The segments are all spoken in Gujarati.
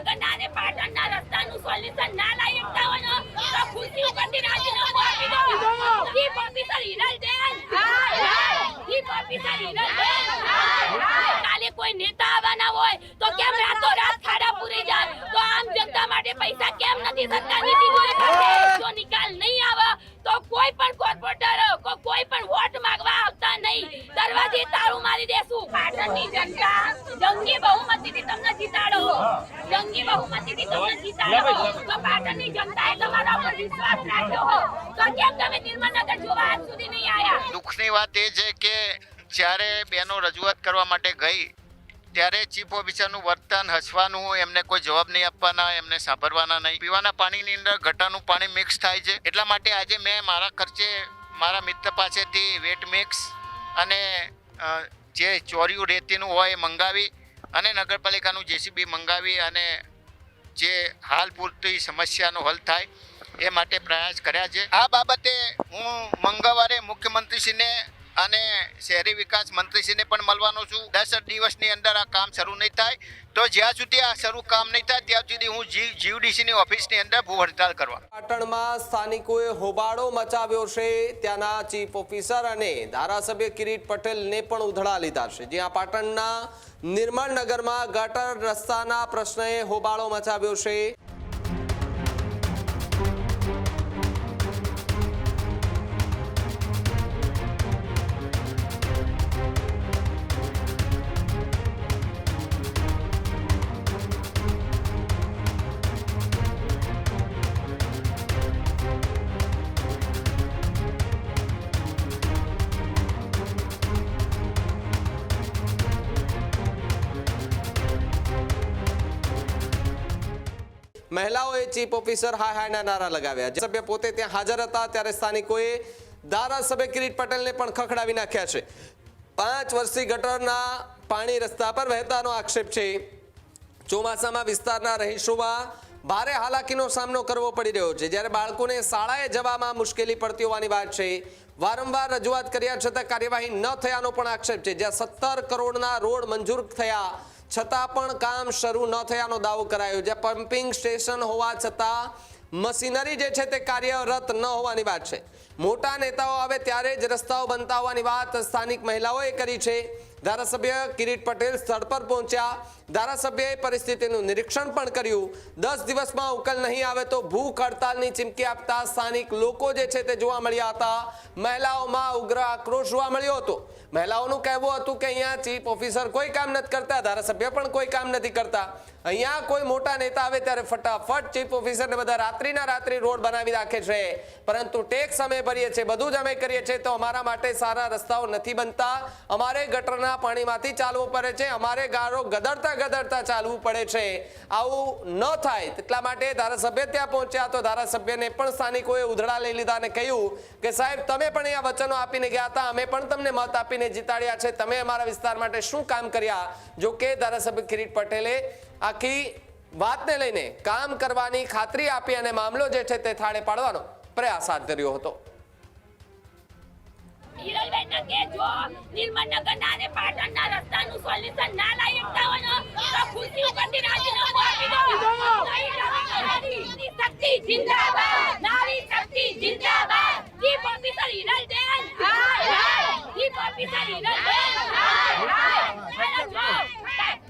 નિર્મળનગરના અને પાટણના રસ્તાનું સોલ્યુશન ના લાવી શકતા હોય ને તો ખુરશી ઉપરથી રાજીનામું આપી દો. Chief officer Hiralben, chief officer Hiralben, કાલે કોઈ નેતા આવવાના હોય તો કેમ રાતોરાત ખાડા પૂરી જાય? તો આમ જનતા માટે પૈસા કેમ નથી સરકારની તિજોરી ખાતે? જો નિકાલ નહીં આવે તો કોઈ પણ કોર્પોરેટર કોઈ પણ વોટ માંગવા આવતા નહીં. દરવાજે તાળું મારી દેશું. પાટણની જનતા જંગી બહુમતીથી તમને જીતાડો, જંગી બહુમતીથી તમને જીતાડો. તો પાટણની જનતાએ તમારા પર વિશ્વાસ રાખ્યો તો કેમ તમે નિર્મળનગર જોવા આજ સુધી નહીં આયા? દુઃખની વાત એ છે કે જ્યારે બેનો રજૂઆત કરવા માટે ગઈ ત્યારે ચીફ ઓફિસરનું વર્તન, હસવાનું, એમને કોઈ જવાબ નહીં આપવાના, એમને સાંભળવાના નહીં. પીવાના પાણીની અંદર ગટરનું પાણી મિક્સ થાય છે. એટલા માટે આજે મેં મારા ખર્ચે મારા મિત્ર પાસેથી વેટ મિક્સ અને જે ચોર્યું રેતીનું હોય એ મંગાવી અને નગરપાલિકાનું જેસીબી મંગાવી અને જે હાલ પૂરતી સમસ્યાનો હલ થાય એ માટે પ્રયાસ કર્યા છે. આ બાબતે હું મંગળવારે મુખ્યમંત્રીશ્રીને અને શહેરી વિકાસ મંત્રીશ્રીને પણ મળવાનો છું. 10 દિવસની અંદર આ કામ શરૂ નહીં થાય તો જ્યાં સુધી આ શરૂ કામ નહીં થાય ત્યાં સુધી હું જીયુડીસીની ઓફિસની અંદર ભૂખ હડતાલ કરવા. પાટણમાં સ્થાનિકોએ હોબાળો મચાવ્યો છે. ત્યાંના ચીફ ઓફિસર અને ધારાસભ્ય કિરીટ પટેલને પણ ઉધડા લીધા છે. જ્યાં પાટણના નિર્મળનગરમાં ગટર રસ્તાના પ્રશ્નએ હોબાળો મચાવ્યો છે. મહિલાઓએ ચીફ ઓફિસર હાય હાયના નારા લગાવ્યા. સભ્ય પોતે ત્યાં હાજર હતા ત્યારે સ્થાનિકોએ ધારાસભ્ય કિરીટ પટેલને પણ ખખડાવી નાખ્યા છે. 5 વર્ષથી ગટરના પાણી રસ્તા પર વહેતાનો આક્ષેપ છે. ચોમાસામાં વિસ્તારના રહીશોમાં ભારે હાલાકીનો સામનો કરવો પડી રહ્યો છે. જ્યારે બાળકોને શાળાએ જવામાં મુશ્કેલી પડતી હોવાની વાત છે. વારંવાર રજૂઆત કર્યા છતાં કાર્યવાહી ન થયાનો પણ આક્ષેપ છે. જ્યાં 17 કરોડના રોડ મંજૂર થયા છતાં પણ કામ શરૂ ન થયાનો દાવો કરાયો. જ્યાં પમ્પિંગ સ્ટેશન હોવા છતાં મશીનરી જે છે તે કાર્યરત ન હોવાની વાત છે. મોટા નેતાઓ આવે ત્યારે જ રસ્તાઓ બનતા હોવાની વાત સ્થાનિક મહિલાઓએ કરી છે. ધારાસભ્ય કિરીટ પટેલ સ્થળ પર પહોંચ્યા. ધારાસભ્યએ પરિસ્થિતિનું નિરીક્ષણ પણ કર્યું. 10 દિવસમાં ઉકેલ નહીં આવે તો ભૂખ હડતાલની ચીમકી આપતા સ્થાનિક લોકો જે છે તે જોવા મળ્યા હતા. મહિલાઓમાં ઉગ્ર આક્રોશ જોવા મળ્યો હતો. મહિલાઓનું કહેવું હતું કે અહીંયા ચીફ ઓફિસર કોઈ કામ નથી કરતા, ધારાસભ્ય પણ કોઈ કામ નથી કરતા. અહીંયા કોઈ મોટા નેતા આવે ત્યારે ફટાફટ ચીફ ઓફિસરને બધા રાત્રિના રાત્રિ રોડ બનાવી રાખે છે, પરંતુ ટેક્સ અમે ભરીએ છીએ, બધું જ અમે કરીએ છીએ તો અમારા માટે સારા રસ્તાઓ નથી બનતા. અમારે ગટરના પાણીમાંથી ચાલવું પડે છે, અમારે ગારો ગદરતા ગદરતા ચાલવું પડે છે. આવું ન થાય એટલા માટે ધારાસભ્ય ત્યાં પહોંચ્યા તો ધારાસભ્યને પણ સ્થાનિકોએ ઉધડા લઈ લીધા અને કહ્યું કે સાહેબ તમે પણ અહીંયા વચનો આપીને ગયા હતા, અમે પણ તમને મત આપીને જીતાડ્યા છે, તમે અમારા વિસ્તાર માટે શું કામ કર્યા? જો કે ધારાસભ્ય કિરીટ પટેલે આખી વાતને લઈને કામ કરવાની ખાતરી આપી અને મામલો જે છે તે થાળે પાડવાનો પ્રયાસ હાથ ધર્યો હતો. હિરલબેનના કે જો નિર્મળનગરના અને પાટણના રસ્તાનું સોલ્યુશન ના લાવી શકતા હોય ને તો ખુરશી ઉપરથી રાજીનામું આપી દો. નારી શક્તિ જિંદાબાદ, નારી શક્તિ જિંદાબાદ. Chief officer Hiralben, chief officer Hiralben,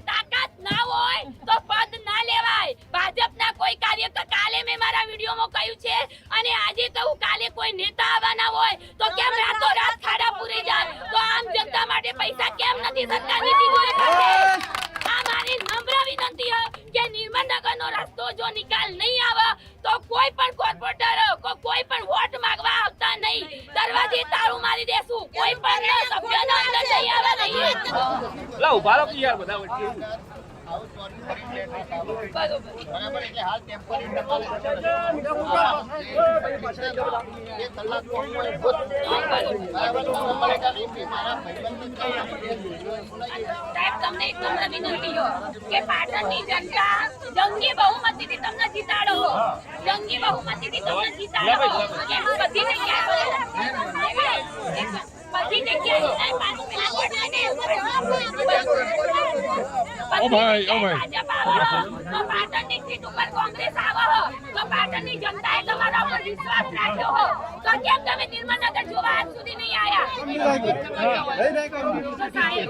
તાકાત ના હોય તો પદ ના લેવાય. ભાજપના કોઈ કાર્યકર, કાલે મેં મારા વિડીયોમાં કહ્યું છે અને આજે કહું, કાલે કોઈ નેતા આવવાના હોય તો કેમ રાતોરાત ખાડા પૂરી જાય? તો આમ જનતા માટે પૈસા કેમ નથી સરકારની તિજોરી ખાતે? આ મારી નમ્ર વિનંતી છે કે નિર્મળનગરનો રસ્તો જો નિકાલ નહીં આવે તો કોઈ પણ કોર્પોરેટર કોઈ પણ વોટ માંગવા આવતા નહીં. દરવાજે તાળું મારી દેશું. કોઈ પણ સભ્યનો અંદર જઈ આવે નહીં. લા ઉભા રહો યાર બધા વચ્ચે. બરાબર, એટલે હાલ ટેમ્પરરી તમને એક નમ્ર વિનંતી કે પાટણની જનતા જંગી બહુમતીથી તમને જીતાડો, જંગી બહુમતીથી તમને જીતાડો. કે હું બધી જગ્યાએ બધી જગ્યાએ પાછું પેલા પડશે ને. ઓ ભાઈ. ભાજપ આવો તો પાટણની સીટ ઉપર કોંગ્રેસ આવો તો પાટણની જનતાએ તમારા ઉપર વિશ્વાસ રાખ્યો હો તો કેમ તમે નિર્મલનગર જોવા આજ સુધી નહીં આયા? તો સાહેબ,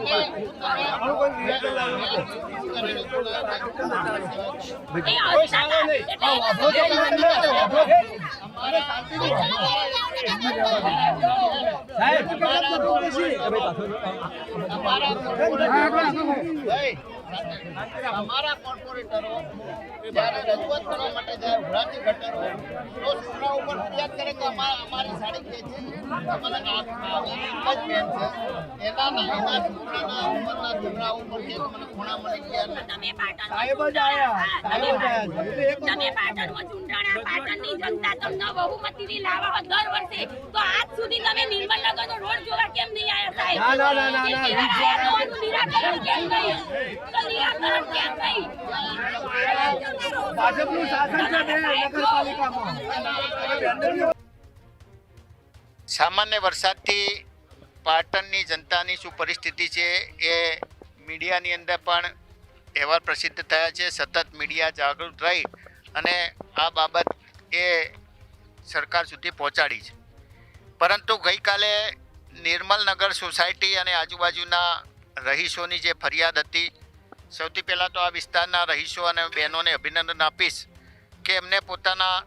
એ અધિકાર અમારા કોર્પોરેટરો જ્યારે રજૂઆત કરવા માટે જાય ઉભરાતી ગટરો તો છોકરા ઉપર ફરિયાદ કરે કે અમારી સાડી ખેંચે અમારે આવી જ બેન છે એના છોકરાના ઉંમરના ઝઘડા ઉપર કે મને ખૂણા મળી ગયા. તમે પાટણમાં ચૂંટાણા પાટણની જનતા તમને બહુમતીથી લાવવા હોય દર વર્ષે તો આજ સુધી તમે નિર્મલનગરનો રોડ જોવા કેમ નહીં આવ્યા સાહેબ? નિરાકરણ કેમ નહીં? તો નિરાકરણ કેમ નહીં? ભાજપનું શાસન છે બે નગરપાલિકામાં. સામાન્ય વરસાદથી પાટણની જનતાની શું પરિસ્થિતિ છે એ મીડિયાની અંદર પણ અહેવાલ પ્રસિદ્ધ થયા છે. સતત મીડિયા જાગૃત રહી અને આ બાબત એ સરકાર સુધી પહોંચાડી છે. પરંતુ ગઈકાલે નિર્મલનગર સોસાયટી અને આજુબાજુના રહીશોની જે ફરિયાદ હતી, સૌથી પહેલાં તો આ વિસ્તારના રહીશો અને બહેનોને અભિનંદન આપીશ કે એમને પોતાના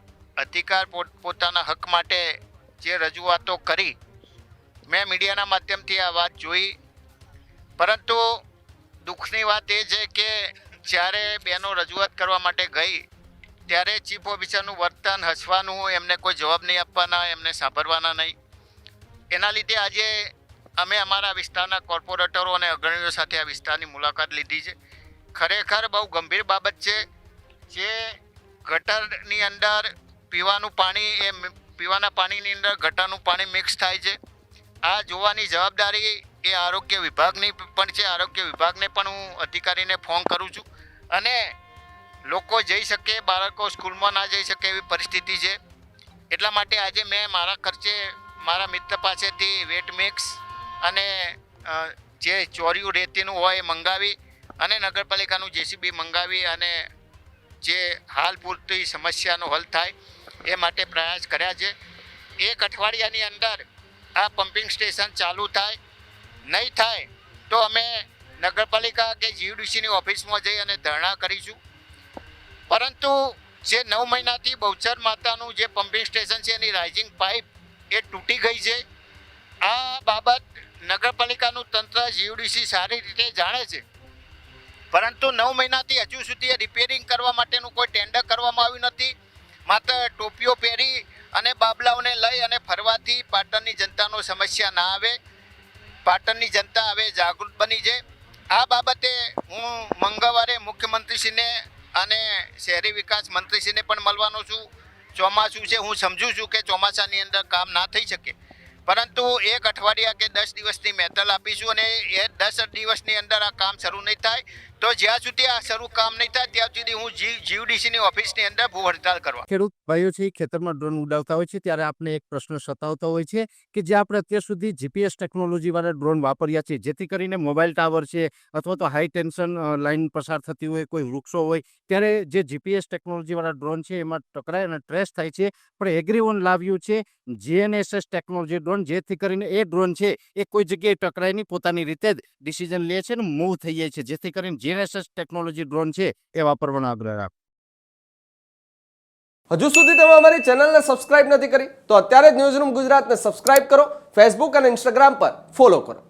અધિકાર પોતાના હક માટે જે રજૂઆતો કરી, મેં મીડિયાના માધ્યમથી આ વાત જોઈ. પરંતુ દુઃખની વાત એ છે કે જ્યારે બહેનો રજૂઆત કરવા માટે ગઈ ત્યારે ચીફ ઓફિસરનું વર્તન, હસવાનું, એમને કોઈ જવાબ નહીં આપવાના, એમને સાંભળવાના નહીં. એના લીધે આજે અમે અમારા વિસ્તારના કોર્પોરેટરો અને અગ્રણીઓ સાથે આ વિસ્તારની મુલાકાત લીધી છે. ખરેખર બહુ ગંભીર બાબત છે. જે ગટરની અંદર પીવાનું પાણી એ પીવાના પાણીની અંદર ગટરનું પાણી મિક્સ થાય છે. આ જોવાની જવાબદારી એ આરોગ્ય વિભાગની પણ છે. આરોગ્ય વિભાગને પણ હું અધિકારીને ફોન કરું છું અને લોકો જઈ શકે, બાળકો સ્કૂલમાં ના જઈ શકે એવી પરિસ્થિતિ છે. એટલા માટે આજે મેં મારા ખર્ચે મારા મિત્ર પાસેથી વેટ મિક્સ અને જે ચોર્યું રેતીનું હોય એ મંગાવી અને નગરપાલિકાનું જેસીબી મંગાવી અને જે હાલ પૂરતી સમસ્યાનો હલ થાય એ માટે પ્રયાસ કર્યા છે. એક અઠવાડિયાની અંદર આ પમ્પિંગ સ્ટેશન ચાલુ થાય, નહીં થાય તો અમે નગરપાલિકા કે જીયુડીસીની ઓફિસમાં જઈ અને ધરણા કરીશું. પરંતુ જે 9 મહિનાથી બહુચર માતાનું જે પમ્પિંગ સ્ટેશન છે એની રાઇઝિંગ પાઇપ એ તૂટી ગઈ છે. આ બાબત નગરપાલિકાનું તંત્ર જીયુડીસી સારી રીતે જાણે છે, પરંતુ 9 મહિનાથી હજુ સુધી રિપેરિંગ કરવા માટેનું કોઈ ટેન્ડર કરવામાં આવ્યું નથી. માત્ર ટોપીઓ પહેરી અને બાબલાઓને લઈ અને ફરવાથી પાટણની જનતાનો સમસ્યા ના આવે. પાટણની જનતા હવે જાગૃત બની છે. આ બાબતે હું મંગળવારે મુખ્યમંત્રીશ્રીને અને શહેરી વિકાસ મંત્રીશ્રીને પણ મળવાનો છું. ચોમાસું છે, હું સમજુ છું કે ચોમાસાની અંદર કામ ના થઈ શકે, પરંતુ 1 અઠવાડિયા કે 10 દિવસની મહેનત આપીશું અને એ 10 દિવસની અંદર આ કામ શરૂ નહીં થાય તો જ્યાં સુધી આ શરૂ કામ નહીં થાય ત્યાં સુધી હું જીયુડીસીની ઓફિસની અંદર ભૂખ હડતાલ કરવા. ખેડૂત ભાઈઓ છે ખેતરમાં ડ્રોન ઉડાવતા હોય છે ત્યારે આપણે એક પ્રશ્ન સતાવતો હોય છે કે જે આપણે અત્યાર સુધી જીપીએસ ટેકનોલોજીવાળા ડ્રોન વાપર્યા છે, જેથી કરીને મોબાઈલ ટાવર છે અથવા તો હાઈ ટેન્શન લાઇન પસાર થતી હોય, કોઈ વૃક્ષો હોય, ત્યારે જે જીપીએસ ટેકનોલોજીવાળા ડ્રોન છે એમાં ટકરાય અને ટ્રેસ થાય છે. પણ એગ્રીઓન લાવ્યું છે GNSS ટેકનોલોજી ડ્રોન, જેથી કરીને એ ડ્રોન છે એ કોઈ જગ્યાએ ટકરાય નહીં, પોતાની રીતે જ ડિસિઝન લે છે અને મૂવ થઈ જાય છે. જેથી કરીને GNSS ટેકનોલોજી ડ્રોન છે એ વાપરવાનો આગ્રહ રાખો. હજુ સુધી તમે અમારી ચેનલને સબસ્ક્રાઇબ નથી કરી તો અત્યારે જ ન્યૂઝરૂમ ગુજરાતને સબસ્ક્રાઇબ કરો, ફેસબુક અને ઇન્સ્ટાગ્રામ પર ફોલો કરો.